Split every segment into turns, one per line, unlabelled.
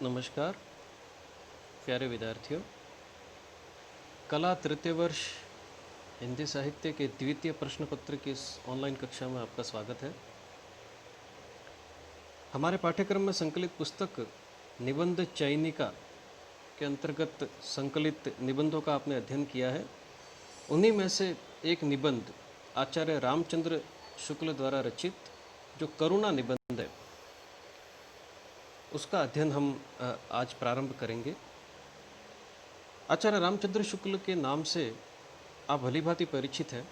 नमस्कार प्यारे विद्यार्थियों। कला तृतीय वर्ष हिंदी साहित्य के द्वितीय प्रश्न पत्र की इस ऑनलाइन कक्षा में आपका स्वागत है। हमारे पाठ्यक्रम में संकलित पुस्तक निबंध चयनिका के अंतर्गत संकलित निबंधों का आपने अध्ययन किया है। उन्हीं में से एक निबंध आचार्य रामचंद्र शुक्ल द्वारा रचित जो करुणा निबंध है, उसका अध्ययन हम आज प्रारंभ करेंगे। आचार्य रामचंद्र शुक्ल के नाम से आप भली भांति परिचित हैं।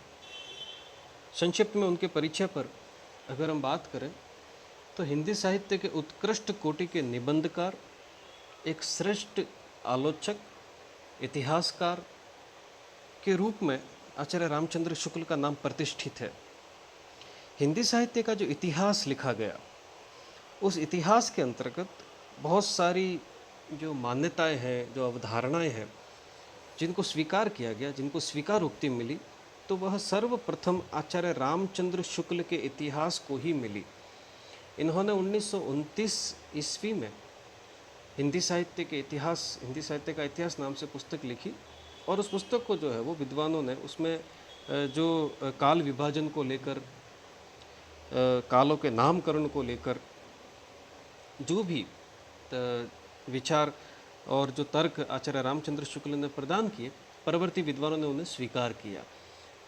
संक्षिप्त में उनके परिचय पर अगर हम बात करें तो हिंदी साहित्य के उत्कृष्ट कोटि के निबंधकार, एक श्रेष्ठ आलोचक, इतिहासकार के रूप में आचार्य रामचंद्र शुक्ल का नाम प्रतिष्ठित है। हिंदी साहित्य का जो इतिहास लिखा गया, उस इतिहास के अंतर्गत बहुत सारी जो मान्यताएं हैं, जो अवधारणाएं हैं, जिनको स्वीकार किया गया, जिनको स्वीकारोक्ति मिली, तो वह सर्वप्रथम आचार्य रामचंद्र शुक्ल के इतिहास को ही मिली। इन्होंने 1929 ईस्वी में हिंदी साहित्य का इतिहास नाम से पुस्तक लिखी और उस पुस्तक को जो है वो विद्वानों ने उसमें जो काल विभाजन को लेकर, कालों के नामकरण को लेकर जो भी विचार और जो तर्क आचार्य रामचंद्र शुक्ल ने प्रदान किए, परवर्ती विद्वानों ने उन्हें स्वीकार किया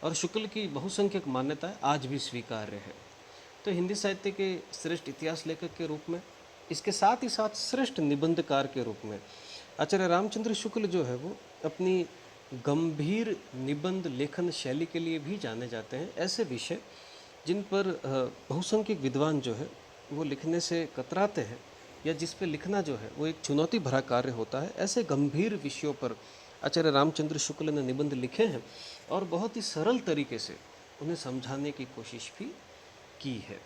और शुक्ल की बहुसंख्यक मान्यताएं आज भी स्वीकार्य है। तो हिंदी साहित्य के श्रेष्ठ इतिहास लेखक के रूप में, इसके साथ ही साथ श्रेष्ठ निबंधकार के रूप में आचार्य रामचंद्र शुक्ल जो है वो अपनी गंभीर निबंध लेखन शैली के लिए भी जाने जाते हैं। ऐसे विषय जिन पर बहुसंख्यक विद्वान जो है वो लिखने से कतराते हैं या जिस पे लिखना जो है वो एक चुनौती भरा कार्य होता है, ऐसे गंभीर विषयों पर आचार्य रामचंद्र शुक्ल ने निबंध लिखे हैं और बहुत ही सरल तरीके से उन्हें समझाने की कोशिश भी की है।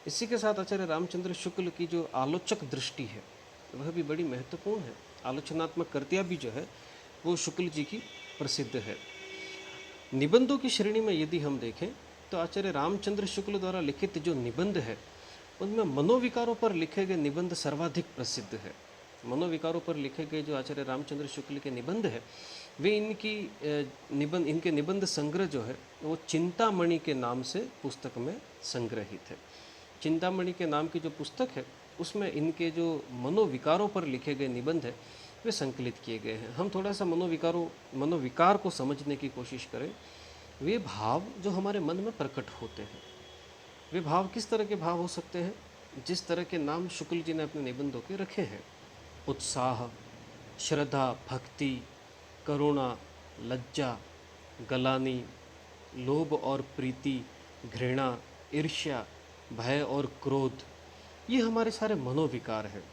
इसी के साथ आचार्य रामचंद्र शुक्ल की जो आलोचक दृष्टि है वह भी बड़ी महत्वपूर्ण है। आलोचनात्मक कृतियाँ भी जो है वो शुक्ल जी की प्रसिद्ध है। निबंधों की श्रेणी में यदि हम देखें तो आचार्य रामचंद्र शुक्ल द्वारा लिखित जो निबंध है उनमें मनोविकारों पर लिखे गए निबंध सर्वाधिक प्रसिद्ध है। मनोविकारों पर लिखे गए जो आचार्य रामचंद्र शुक्ल के निबंध है वे इनके निबंध संग्रह जो है वो चिंतामणि के नाम से पुस्तक में संग्रहित है। चिंतामणि के नाम की जो पुस्तक है उसमें इनके जो मनोविकारों पर लिखे गए निबंध है वे संकलित किए गए हैं। हम थोड़ा सा मनोविकार को समझने की कोशिश करें। वे भाव जो हमारे मन में प्रकट होते हैं, वे भाव किस तरह के भाव हो सकते हैं? जिस तरह के नाम शुक्ल जी ने अपने निबंधों के रखे हैं: उत्साह, श्रद्धा, भक्ति, करुणा, लज्जा, गलानी, लोभ और प्रीति, घृणा, ईर्ष्या, भय और क्रोध, ये हमारे सारे मनोविकार हैं।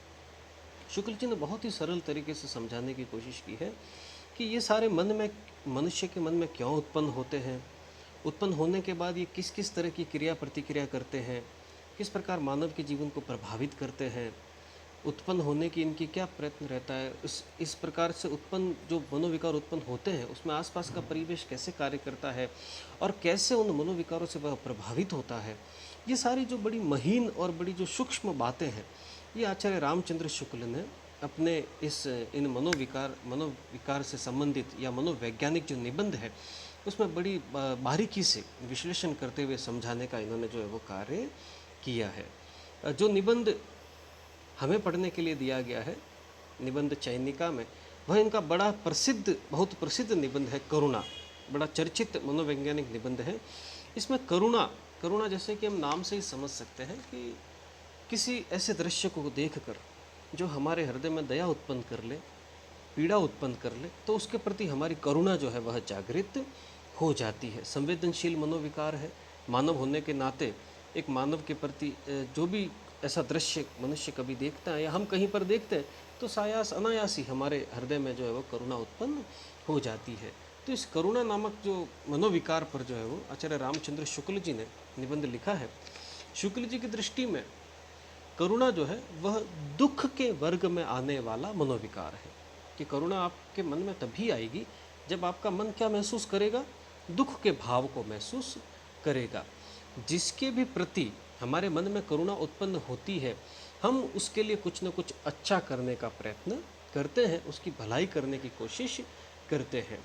शुक्ल जी ने बहुत ही सरल तरीके से समझाने की कोशिश की है कि ये सारे मनुष्य के मन में क्यों उत्पन्न होते हैं, उत्पन्न होने के बाद ये किस किस तरह की क्रिया प्रतिक्रिया करते हैं, किस प्रकार मानव के जीवन को प्रभावित करते हैं, उत्पन्न होने की इनकी क्या प्रयत्न रहता है, इस प्रकार से उत्पन्न जो मनोविकार उत्पन्न होते हैं उसमें आसपास का परिवेश कैसे कार्य करता है और कैसे उन मनोविकारों से वह प्रभावित होता है। ये सारी जो बड़ी महीन और बड़ी जो सूक्ष्म बातें हैं ये आचार्य रामचंद्र शुक्ल ने अपने इन मनोविकार से संबंधित या मनोवैज्ञानिक जो निबंध है उसमें बड़ी बारीकी से विश्लेषण करते हुए समझाने का इन्होंने जो है वो कार्य किया है। जो निबंध हमें पढ़ने के लिए दिया गया है निबंध चयनिका में, वह इनका बहुत प्रसिद्ध निबंध है करुणा। बड़ा चर्चित मनोवैज्ञानिक निबंध है। इसमें करुणा जैसे कि हम नाम से ही समझ सकते हैं कि किसी ऐसे दृश्य को देखकर जो हमारे हृदय में दया उत्पन्न कर ले, पीड़ा उत्पन्न कर ले, तो उसके प्रति हमारी करुणा जो है वह जागृत हो जाती है। संवेदनशील मनोविकार है। मानव होने के नाते एक मानव के प्रति जो भी ऐसा दृश्य मनुष्य कभी देखता है या हम कहीं पर देखते हैं तो अनायास ही हमारे हृदय में जो है वो करुणा उत्पन्न हो जाती है। तो इस करुणा नामक जो मनोविकार पर जो है वो आचार्य रामचंद्र शुक्ल जी ने निबंध लिखा है। शुक्ल जी की दृष्टि में करुणा जो है वह दुख के वर्ग में आने वाला मनोविकार है। कि करुणा आपके मन में तभी आएगी जब आपका मन क्या महसूस करेगा? दुख के भाव को महसूस करेगा। जिसके भी प्रति हमारे मन में करुणा उत्पन्न होती है, हम उसके लिए कुछ न कुछ अच्छा करने का प्रयत्न करते हैं, उसकी भलाई करने की कोशिश करते हैं।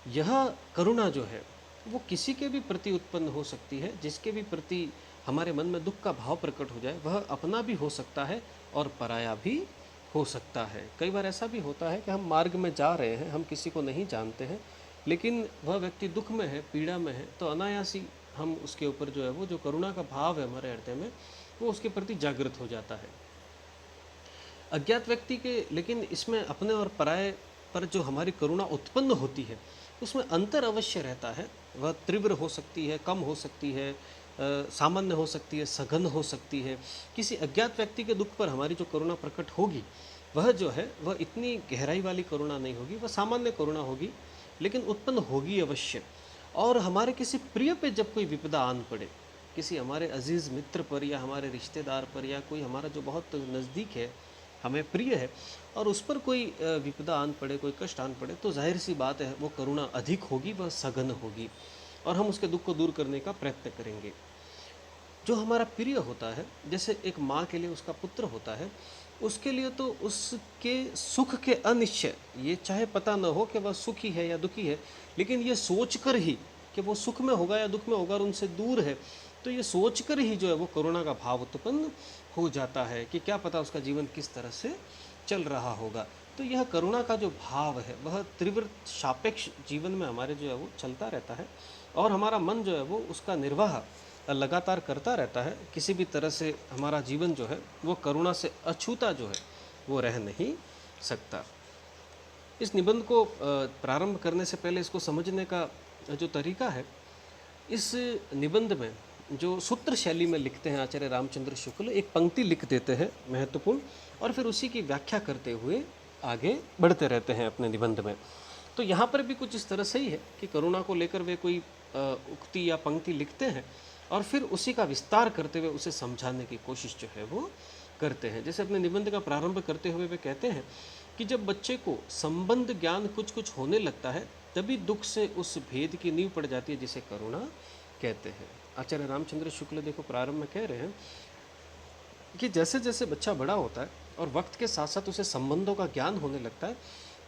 यह करुणा जो है वो किसी के भी प्रति उत्पन्न हो सकती है, जिसके भी प्रति हमारे मन में दुख का भाव प्रकट हो जाए, वह अपना भी हो सकता है और पराया भी हो सकता है। कई बार ऐसा भी होता है कि हम मार्ग में जा रहे हैं, हम किसी को नहीं जानते हैं, लेकिन वह व्यक्ति दुख में है, पीड़ा में है, तो अनायास ही हम उसके ऊपर जो है वो जो करुणा का भाव है हमारे हृदय में, वो उसके प्रति जागृत हो जाता है। अज्ञात व्यक्ति के लेकिन इसमें अपने और पराये पर जो हमारी करुणा उत्पन्न होती है, उसमें अंतर अवश्य रहता है। वह तीव्र हो सकती है, कम हो सकती है, सामान्य हो सकती है, सघन हो सकती है। किसी अज्ञात व्यक्ति के दुख पर हमारी जो करुणा प्रकट होगी, वह जो है वह इतनी गहराई वाली करुणा नहीं होगी, वह सामान्य करुणा होगी, लेकिन उत्पन्न होगी अवश्य। और हमारे किसी प्रिय पे जब कोई विपदा आन पड़े, किसी हमारे अजीज़ मित्र पर या हमारे रिश्तेदार पर या कोई हमारा जो बहुत नज़दीक है, हमें प्रिय है, और उस पर कोई विपदा आन पड़े, कोई कष्ट आन पड़े, तो जाहिर सी बात है वो करुणा अधिक होगी, वह सघन होगी और हम उसके दुख को दूर करने का प्रयत्न करेंगे। जो हमारा प्रिय होता है, जैसे एक माँ के लिए उसका पुत्र होता है, उसके लिए तो उसके सुख के अनिश्चय, ये चाहे पता न हो कि वह सुखी है या दुखी है, लेकिन ये सोचकर ही कि वो सुख में होगा या दुख में होगा और उनसे दूर है, तो ये सोचकर ही जो है वो करुणा का भाव उत्पन्न हो जाता है कि क्या पता उसका जीवन किस तरह से चल रहा होगा। तो यह करुणा का जो भाव है वह तीव्र सापेक्ष जीवन में हमारे जो है वो चलता रहता है, और हमारा मन जो है वो उसका निर्वाह लगातार करता रहता है। किसी भी तरह से हमारा जीवन जो है वो करुणा से अछूता जो है वो रह नहीं सकता। इस निबंध को प्रारंभ करने से पहले इसको समझने का जो तरीका है, इस निबंध में जो सूत्र शैली में लिखते हैं आचार्य रामचंद्र शुक्ल, एक पंक्ति लिख देते हैं महत्वपूर्ण, और फिर उसी की व्याख्या करते हुए आगे बढ़ते रहते हैं अपने निबंध में। तो यहाँ पर भी कुछ इस तरह से ही है कि करुणा को लेकर वे कोई उक्ति या पंक्ति लिखते हैं और फिर उसी का विस्तार करते हुए उसे समझाने की कोशिश जो है वो करते हैं। जैसे अपने निबंध का प्रारंभ करते हुए वे कहते हैं कि जब बच्चे को संबंध ज्ञान कुछ कुछ होने लगता है, तभी दुख से उस भेद की नींव पड़ जाती है जिसे करुणा कहते हैं। आचार्य रामचंद्र शुक्ल देखो प्रारंभ में कह रहे हैं कि जैसे जैसे बच्चा बड़ा होता है और वक्त के साथ साथ उसे संबंधों का ज्ञान होने लगता है,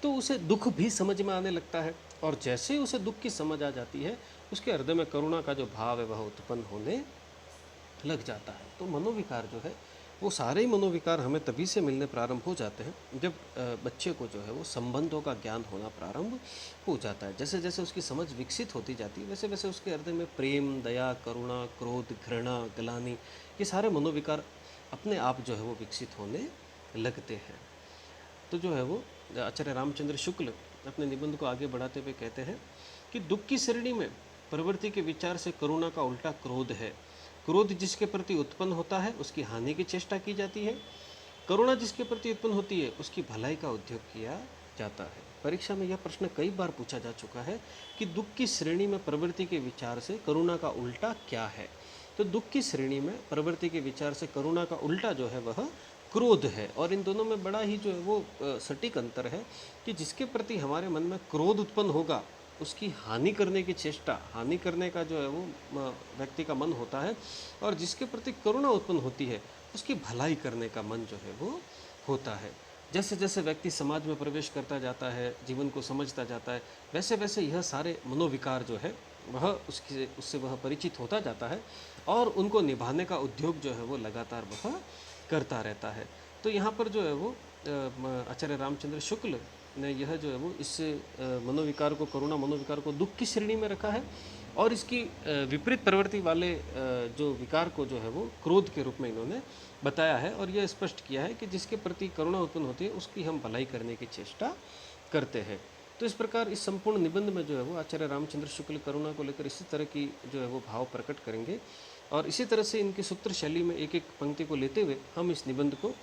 तो उसे दुख भी समझ में आने लगता है, और जैसे ही उसे दुख की समझ आ जाती है, उसके हृदय में करुणा का जो भाव है वह उत्पन्न होने लग जाता है। तो मनोविकार जो है वो सारे ही मनोविकार हमें तभी से मिलने प्रारंभ हो जाते हैं जब बच्चे को जो है वो संबंधों का ज्ञान होना प्रारंभ हो जाता है। जैसे जैसे उसकी समझ विकसित होती जाती है, वैसे वैसे उसके हृदय में प्रेम, दया, करुणा, क्रोध, घृणा, ग्लानि, ये सारे मनोविकार अपने आप जो है वो विकसित होने लगते हैं। तो जो है वो आचार्य रामचंद्र शुक्ल अपने निबंध को आगे बढ़ाते हुए कहते हैं कि दुख की श्रेणी में प्रवृत्ति के विचार से करुणा का उल्टा क्रोध है। क्रोध जिसके प्रति उत्पन्न होता है उसकी हानि की चेष्टा की जाती है, करुणा जिसके प्रति उत्पन्न होती है उसकी भलाई का उद्योग किया जाता है। परीक्षा में यह प्रश्न कई बार पूछा जा चुका है कि दुख की श्रेणी में प्रवृत्ति के विचार से करुणा का उल्टा क्या है। तो दुख की श्रेणी में प्रवृत्ति के विचार से करुणा का उल्टा जो है वह क्रोध है, और इन दोनों में बड़ा ही जो है वो सटीक अंतर है कि जिसके प्रति हमारे मन में क्रोध उत्पन्न होगा उसकी हानि करने की चेष्टा, हानि करने का जो है वो व्यक्ति का मन होता है, और जिसके प्रति करुणा उत्पन्न होती है उसकी भलाई करने का मन जो है वो होता है। जैसे जैसे व्यक्ति समाज में प्रवेश करता जाता है, जीवन को समझता जाता है, वैसे वैसे यह सारे मनोविकार जो है वह उससे वह परिचित होता जाता है, और उनको निभाने का उद्योग जो है वो लगातार वह करता रहता है। तो यहाँ पर जो है वो आचार्य रामचंद्र शुक्ल ने यह जो है वो इस मनोविकार को, करुणा मनोविकार को दुख की श्रेणी में रखा है, और इसकी विपरीत प्रवृत्ति वाले जो विकार को जो है वो क्रोध के रूप में इन्होंने बताया है, और यह स्पष्ट किया है कि जिसके प्रति करुणा उत्पन्न होती है उसकी हम भलाई करने की चेष्टा करते हैं। तो इस प्रकार इस संपूर्ण निबंध में जो है वो आचार्य रामचंद्र शुक्ल करुणा को लेकर इसी तरह की जो है वो भाव प्रकट करेंगे, और इसी तरह से इनकी सूत्र शैली में एक एक पंक्ति को लेते हुए हम इस निबंध को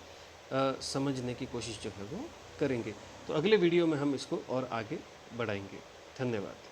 समझने की कोशिश जो है वो करेंगे। तो अगले वीडियो में हम इसको और आगे बढ़ाएंगे। धन्यवाद।